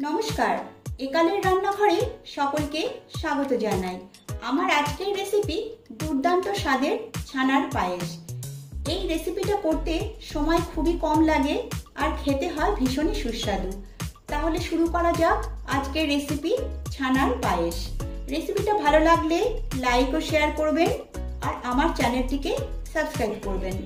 নমস্কার, একালের রান্নাঘরে সকলকে স্বাগত জানাই। আমার আজকের রেসিপি দুর্দান্ত স্বাদের ছানার পায়েস। এই রেসিপিটা করতে সময় খুবই কম লাগে আর খেতে হয় ভীষণই সুস্বাদু। তাহলে শুরু করা যাক আজকের রেসিপি ছানার পায়েস। রেসিপিটা ভালো লাগলে লাইক ও শেয়ার করবেন আর আমার চ্যানেলটিকে সাবস্ক্রাইব করবেন।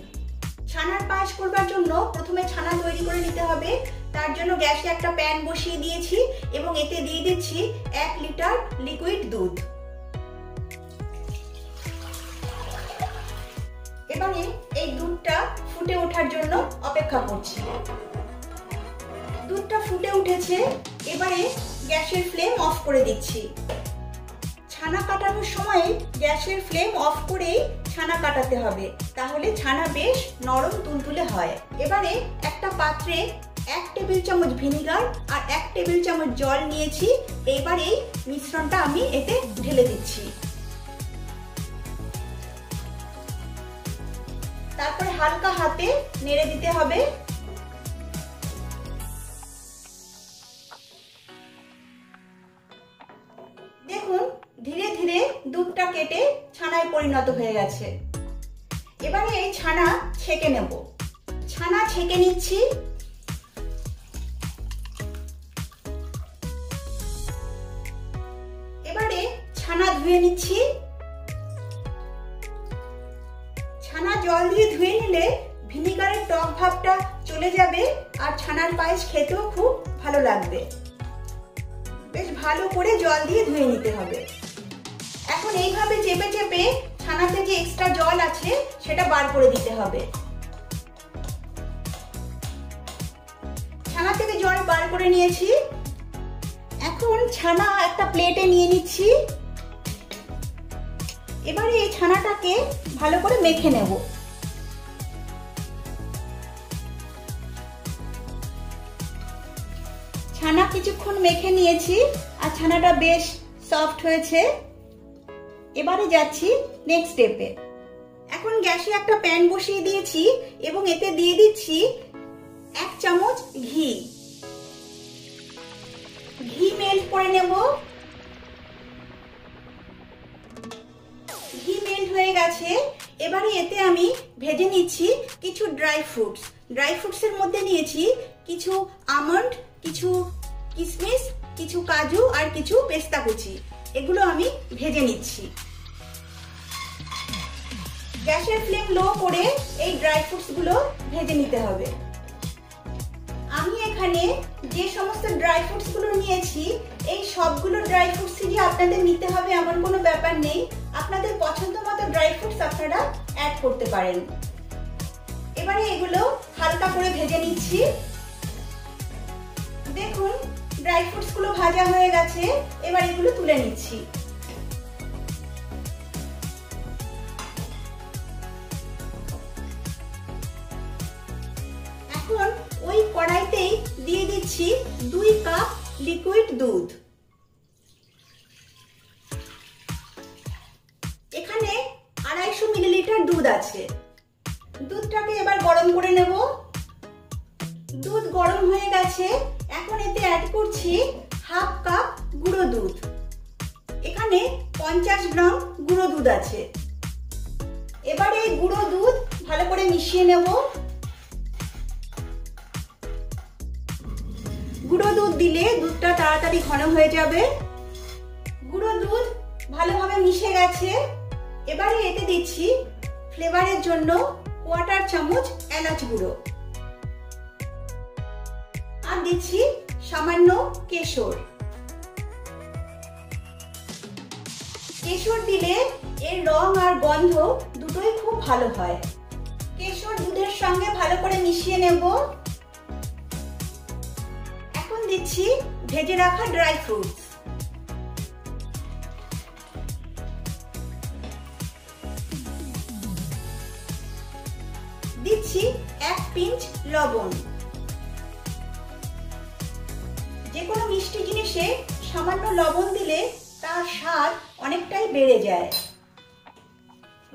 ছানার পায়েস করবার জন্য প্রথমে ছানা তৈরি করে নিতে হবে। তার জন্য গ্যাসে একটা প্যান বসিয়ে দিয়েছি এবং এতে দিয়ে দিচ্ছি 1 লিটার লিকুইড দুধ। এবারে এই দুধটা ফুটে ওঠার জন্য অপেক্ষা করছি। দুধটা ফুটে উঠেছে, এবারে গ্যাসের ফ্লেম অফ করে দিচ্ছি। ছানা কাটানোর সময় গ্যাসের ফ্লেম অফ করেই ছানা কাটাতে হবে, তাহলে ছানা বেশ নরম তুলতুলে হয়। এবারে একটা পাত্রে 1 টেবিল চামচ ভিনিগার আর 1 টেবিল চামচ জল নিয়েছি। এবার এই মিশ্রণটা আমি এতে ঢেলে দিচ্ছি। তারপরে হালকা হাতে নেড়ে দিতে হবে। দেখুন ধীরে ধীরে দুধটা কেটে ছানায় পরিণত হয়ে গেছে। এবারে এই ছানা ছেঁকে নেব। ছানা ছেঁকে নিচ্ছি। এবারে ছানা ধুয়ে নিচ্ছি। ছানা জল দিয়ে ধুয়ে নিলে ভিনিগারের টক ভাবটা চলে যাবে আর ছানার পায়েস খেতেও খুব ভালো লাগবে। বেশ ভালো করে জল দিয়ে ধুয়ে নিতে হবে। এখন এইভাবে চেপে চেপে ছানাতে যে এক্সট্রা জল আছে সেটা বার করে দিতে হবে। ছানা থেকে জল বার করে নিয়েছি। এখন ছানা একটা প্লেটে নিয়ে নিচ্ছি। এবারে এই ছানাটাকে ভালো করে মেখে নেব। ছানা কিছুক্ষণ মেখে নিয়েছি আর ছানাটা বেশ সফট হয়েছে। এবারে যাচ্ছি নেক্সট স্টেপে। এখন গ্যাসে একটা প্যান বসিয়ে দিয়েছি এবং এতে দিয়ে দিচ্ছি 1 চামচ ঘি। ঘি মেল্ট করে নেব। ঘি মেল্ট হয়ে গেছে। এবারে এতে আমি ভেজে নিচ্ছি কিছু ড্রাই ফ্রুটস। ড্রাই ফ্রুটসের মধ্যে নিয়েছি কিছু আমন্ড, কিছু কিশমিশ, কিছু কাজু আর কিছু পেস্তা কুচি। এগুলো আমি ভেজে নিচ্ছি। গ্যাসের ফ্লেম লো করে এই ড্রাই ফ্রুটস গুলো ভেজে নিতে হবে। আমি এখানে যে সমস্ত ড্রাই ফ্রুটস গুলো নিয়েছি এই সবগুলো ড্রাই ফ্রুটস যে আপনাদের নিতে হবে এমন কোনো ব্যাপার নেই। আপনাদের পছন্দ মতো ড্রাই ফ্রুটস আপনারা অ্যাড করতে পারেন। এবারে এগুলো হালকা করে ভেজে নিচ্ছি। দেখুন ড্রাই ফ্রুটস গুলো ভাজা হয়ে গেছে। এবার এগুলো তুলে নিচ্ছি। এখন ওই কড়াইতেই দিয়ে দিচ্ছি 2 কাপ লিকুইড দুধ। এখানে 250 মিলিলিটার দুধ আছে। দুধটাকে এবার গরম করে নেব। দুধ গরম হয়ে গেছে। এখন এতে অ্যাড করছি 1/2 কাপ গুঁড়ো দুধ। এখানে 50 গ্রাম গুঁড়ো দুধ আছে। এবারে এই গুঁড়ো দুধ ভালো করে মিশিয়ে নেব। গুঁড়ো দুধ দিলে দুধটা তাড়াতাড়ি ঘন হয়ে যাবে। গুঁড়ো দুধ ভালোভাবে মিশে গেছে। এবারে এতে দিচ্ছি ফ্লেভারের জন্য 1/4 চামচ এলাচ গুঁড়ো আর দিচ্ছি সামান্য কেশর। কেশর দিলে এর রং আর গন্ধ দুটোই খুব ভালো হয়। কেশর দুধের সঙ্গে ভালো করে মিশিয়ে নেব। এখন দিচ্ছি ভেজে রাখা ড্রাই ফ্রুটস। দিচ্ছি 1 পিঞ্চ লবণ। যে কোনো মিষ্টি জিনিসে সামান্য লবণ দিলে তার স্বাদ অনেকটাই বেড়ে যায়।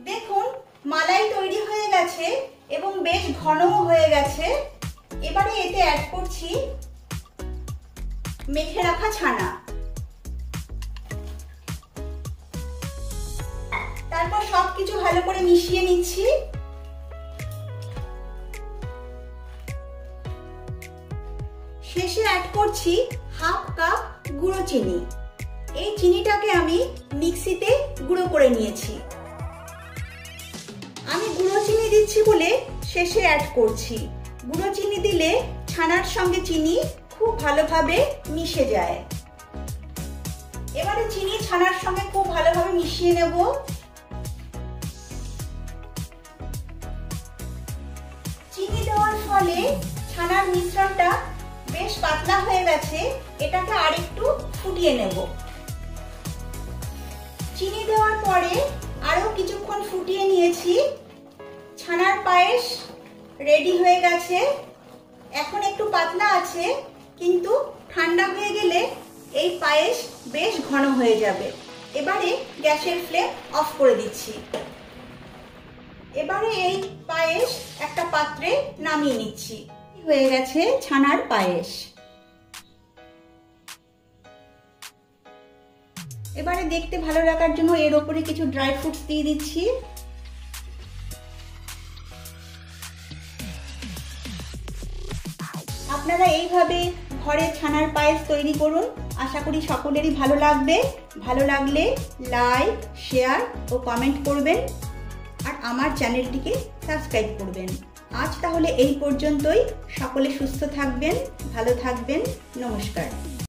দেখুন মালাই তৈরি হয়ে গেছে এবং বেশ ঘনও হয়ে গেছে। এবারে এতে অ্যাড করছি মেখে রাখা ছানা, তারপর সবকিছু ভালো করে মিশিয়ে নিচ্ছি। শেষে অ্যাড করছি হাফ কাপ গুঁড়ো চিনি। এই চিনিটাকে আমি মিক্সিতে গুঁড়ো করে নিয়েছি। আমি গুঁড়ো চিনি দিচ্ছি বলে শেষে অ্যাড করছি। গুঁড়ো চিনি দিলে ছানার সঙ্গে চিনি খুব ভালোভাবে মিশে যায়। এবারে চিনি ছানার সঙ্গে খুব ভালোভাবে মিশিয়ে নেব। চিনি দেওয়ার ফলে ছানার মিশ্রণটা বেশ পাতলা হয়ে গেছে। এটাকে আরেকটু ফুটিয়ে নেব। চিনি দেওয়ার পরে আরো কিছুক্ষণ ফুটিয়ে নিয়েছি। ছানার পায়েস রেডি হয়ে গেছে। এখন একটু পাতলা আছে, কিন্তু ঠান্ডা হয়ে গেলে এই পায়েস বেশ ঘন হয়ে যাবে। এবারে গ্যাসের ফ্লেম অফ করে দিচ্ছি। এবারে এই পায়েস একটা পাত্রে নামিয়ে নিচ্ছি। হয়ে গেছে ছানার পায়েস। এবারে দেখতে ভালো লাগার জন্য এর উপরে কিছু ড্রাই ফ্রুটস দিয়ে দিচ্ছি। আপনারা এইভাবে ঘরে ছানার পায়েস তৈরি করুন। আশা করি সকলেরই ভালো লাগবে। ভালো লাগলে লাইক, শেয়ার ও কমেন্ট করবেন আর আমার চ্যানেলটিকে সাবস্ক্রাইব করবেন। আজ তাহলে এই পর্যন্তই। সকলে সুস্থ থাকবেন, ভালো থাকবেন। নমস্কার।